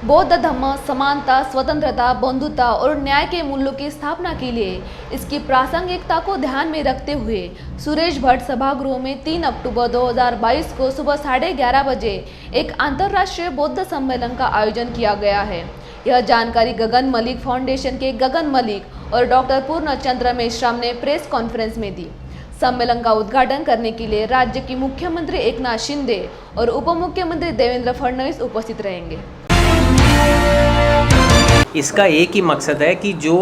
बौद्ध धम्म समानता, स्वतंत्रता, बंधुता और न्याय के मूल्यों की स्थापना के लिए इसकी प्रासंगिकता को ध्यान में रखते हुए सुरेश भट्ट सभागृह में 3 अक्टूबर 2022 को सुबह 11:30 बजे एक अंतर्राष्ट्रीय बौद्ध सम्मेलन का आयोजन किया गया है। यह जानकारी गगन मलिक फाउंडेशन के गगन मलिक और डॉक्टर पूर्णचंद्र मेश्राम ने प्रेस कॉन्फ्रेंस में दी। सम्मेलन का उद्घाटन करने के लिए राज्य की मुख्यमंत्री एकनाथ शिंदे और उप मुख्यमंत्री देवेंद्र फडणवीस उपस्थित रहेंगे। इसका एक ही मकसद है कि जो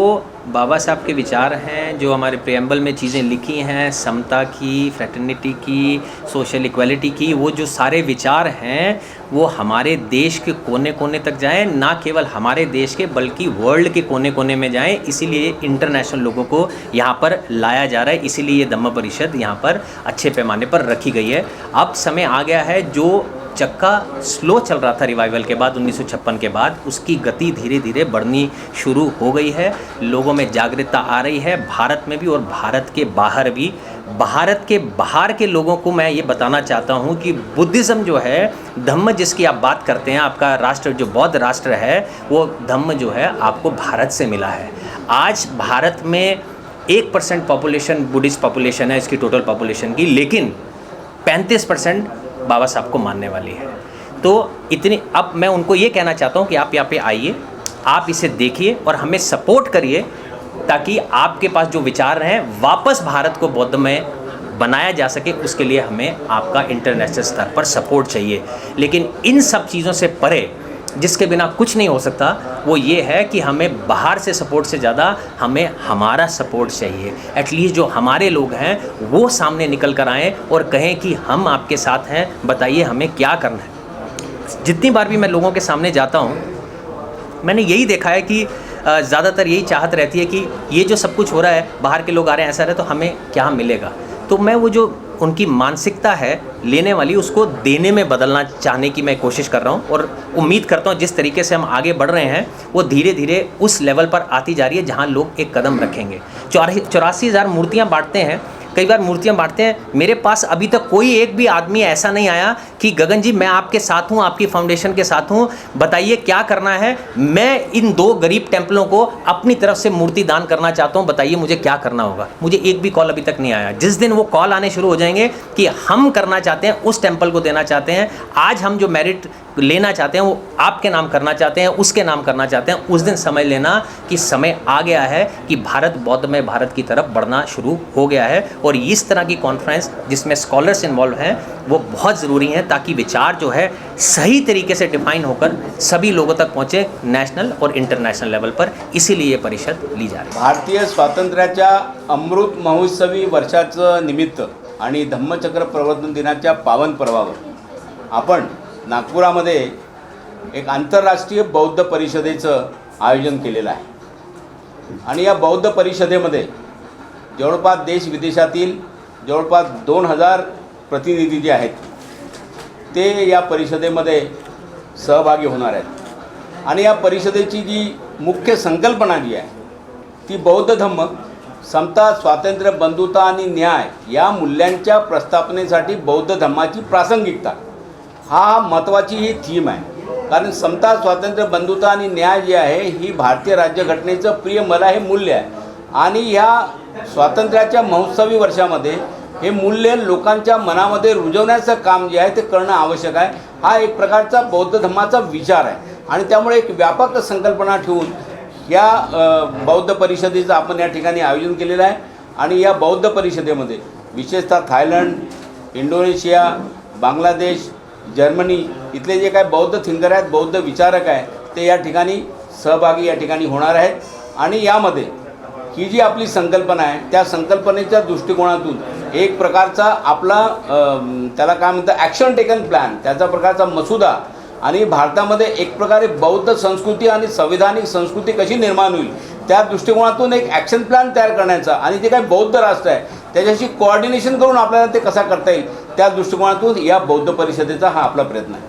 बाबा साहब के विचार हैं, जो हमारे प्रेम्बल में चीज़ें लिखी हैं, समता की, फ्रेटर्निटी की, सोशल इक्वालिटी की, वो जो सारे विचार हैं वो हमारे देश के कोने कोने तक जाएं, ना केवल हमारे देश के बल्कि वर्ल्ड के कोने कोने में जाएं। इसीलिए इंटरनेशनल लोगों को यहाँ पर लाया जा रहा है। इसीलिए ये धम्म परिषद यहाँ पर अच्छे पैमाने पर रखी गई है। अब समय आ गया है, जो चक्का स्लो चल रहा था रिवाइवल के बाद 1956 के बाद, उसकी गति धीरे धीरे बढ़नी शुरू हो गई है। लोगों में जागरूकता आ रही है, भारत में भी और भारत के बाहर भी। भारत के बाहर के लोगों को मैं ये बताना चाहता हूँ कि बुद्धिज़्म जो है, धम्म जिसकी आप बात करते हैं, आपका राष्ट्र जो बौद्ध राष्ट्र है, वो धम्म जो है आपको भारत से मिला है। आज भारत में 1% पॉपुलेशन बुद्धिस्ट पॉपुलेशन है इसकी टोटल पॉपुलेशन की, लेकिन 35% बाबा साहब को मानने वाली है। तो इतनी, अब मैं उनको ये कहना चाहता हूँ कि आप यहाँ पे आइए, आप इसे देखिए और हमें सपोर्ट करिए, ताकि आपके पास जो विचार हैं वापस भारत को बौद्ध में बनाया जा सके। उसके लिए हमें आपका इंटरनेशनल स्तर पर सपोर्ट चाहिए। लेकिन इन सब चीज़ों से परे जिसके बिना कुछ नहीं हो सकता, वो ये है कि हमें बाहर से सपोर्ट से ज़्यादा हमें हमारा सपोर्ट चाहिए। एटलीस्ट जो हमारे लोग हैं वो सामने निकल कर आएँ और कहें कि हम आपके साथ हैं, बताइए हमें क्या करना है। जितनी बार भी मैं लोगों के सामने जाता हूँ, मैंने यही देखा है कि ज़्यादातर यही चाहत रहती है कि ये जो सब कुछ हो रहा है, बाहर के लोग आ रहे हैं, ऐसा रहे तो हमें क्या मिलेगा। तो मैं वो जो उनकी मानसिकता है लेने वाली, उसको देने में बदलना चाहने की मैं कोशिश कर रहा हूँ। और उम्मीद करता हूँ जिस तरीके से हम आगे बढ़ रहे हैं वो धीरे धीरे उस लेवल पर आती जा रही है जहाँ लोग एक कदम रखेंगे। 84,000 मूर्तियाँ बांटते हैं, कई बार मूर्तियाँ बांटते हैं। मेरे पास अभी तक कोई एक भी आदमी ऐसा नहीं आया कि गगन जी मैं आपके साथ हूँ, आपकी फाउंडेशन के साथ हूँ, बताइए क्या करना है। मैं इन 2 गरीब टेम्पलों को अपनी तरफ से मूर्ति दान करना चाहता हूँ, बताइए मुझे क्या करना होगा। मुझे एक भी कॉल अभी तक नहीं आया। जिस दिन वो कॉल आने शुरू हो जाएंगे कि हम करना चाहते हैं, उस टेम्पल को देना चाहते हैं, आज हम जो मेरिट लेना चाहते हैं वो आपके नाम करना चाहते हैं, उसके नाम करना चाहते हैं, उस दिन समझ लेना कि समय आ गया है कि भारत बौद्ध में भारत की तरफ बढ़ना शुरू हो गया है। और इस तरह की कॉन्फ्रेंस जिसमें स्कॉलर्स इन्वॉल्व हैं वो बहुत ज़रूरी हैं, ताकि विचार जो है सही तरीके से डिफाइन होकर सभी लोगों तक पहुँचे, नेशनल और इंटरनेशनल लेवल पर। इसीलिए ये परिषद ली जा रही है। भारतीय स्वातंत्र्याच्या अमृत महोत्सवी वर्षाचं निमित्त आणि धम्मचक्र प्रवर्तन दिनाच्या पावन पर्वावर आपण नागपुरामध्ये एक आंतरराष्ट्रीय बौद्ध परिषदेचं आयोजन केलेलं आहे। आणि या बौद्ध परिषदेमध्ये जवळपास देश विदेशातील जवळपास 2000 प्रतिनिधी जे आहेत ते या परिषदेमध्ये सहभागी होणार आहेत। आणि या परिषदेची जी मुख्य संकल्पना जी आहे ती बौद्ध धम्म, समता, स्वातंत्र्य, बंधुता आणि न्याय या मूल्यांच्या प्रस्थापनेसाठी बौद्ध धम्माची प्रासंगिकता हा महत्त्वाची ही थीम आहे। कारण समता, स्वातंत्र्य, बंधुता आणि न्याय जे आहे ही भारतीय राज्यघटनेचं प्रिय मला हे मूल्य आहे। आणि ह्या स्वातंत्र्याच्या महोत्सवी वर्षामध्ये हे मूल्य लोकांच्या मनामध्ये रुजवण्याचं काम जे आहे ते करणं आवश्यक आहे। हा एक प्रकारचा बौद्ध धम्माचा विचार आहे आणि त्यामुळे एक व्यापक संकल्पना ठेवून या बौद्ध परिषदेचं आपण या ठिकाणी आयोजन केलेलं आहे। आणि या बौद्ध परिषदेमध्ये विशेषतः थायलंड, इंडोनेशिया, बांगलादेश, जर्मनी इथले जे काय बौद्ध थिंकर आहेत, बौद्ध विचारक आहेत, ते या ठिकाणी सहभागी या ठिकाणी होणार आहेत। आणि यामध्ये ही जी आपली संकल्पना आहे त्या संकल्पनेच्या दृष्टिकोनातून एक प्रकारचा आपला त्याला काय म्हणतात ॲक्शन टेकन प्लॅन, त्याचा प्रकारचा मसुदा आणि भारतामध्ये एक प्रकारे बौद्ध संस्कृती आणि संविधानिक संस्कृती कशी निर्माण होईल त्या दृष्टिकोनातून एक ॲक्शन प्लॅन तयार करण्याचा आणि जे काही बौद्ध राष्ट्र आहे त्याच्याशी कोऑर्डिनेशन करून आपल्याला ते कसा करता येईल त्या दृष्टिकोनातून या बौद्ध परिषदेचा हा आपला प्रयत्न आहे।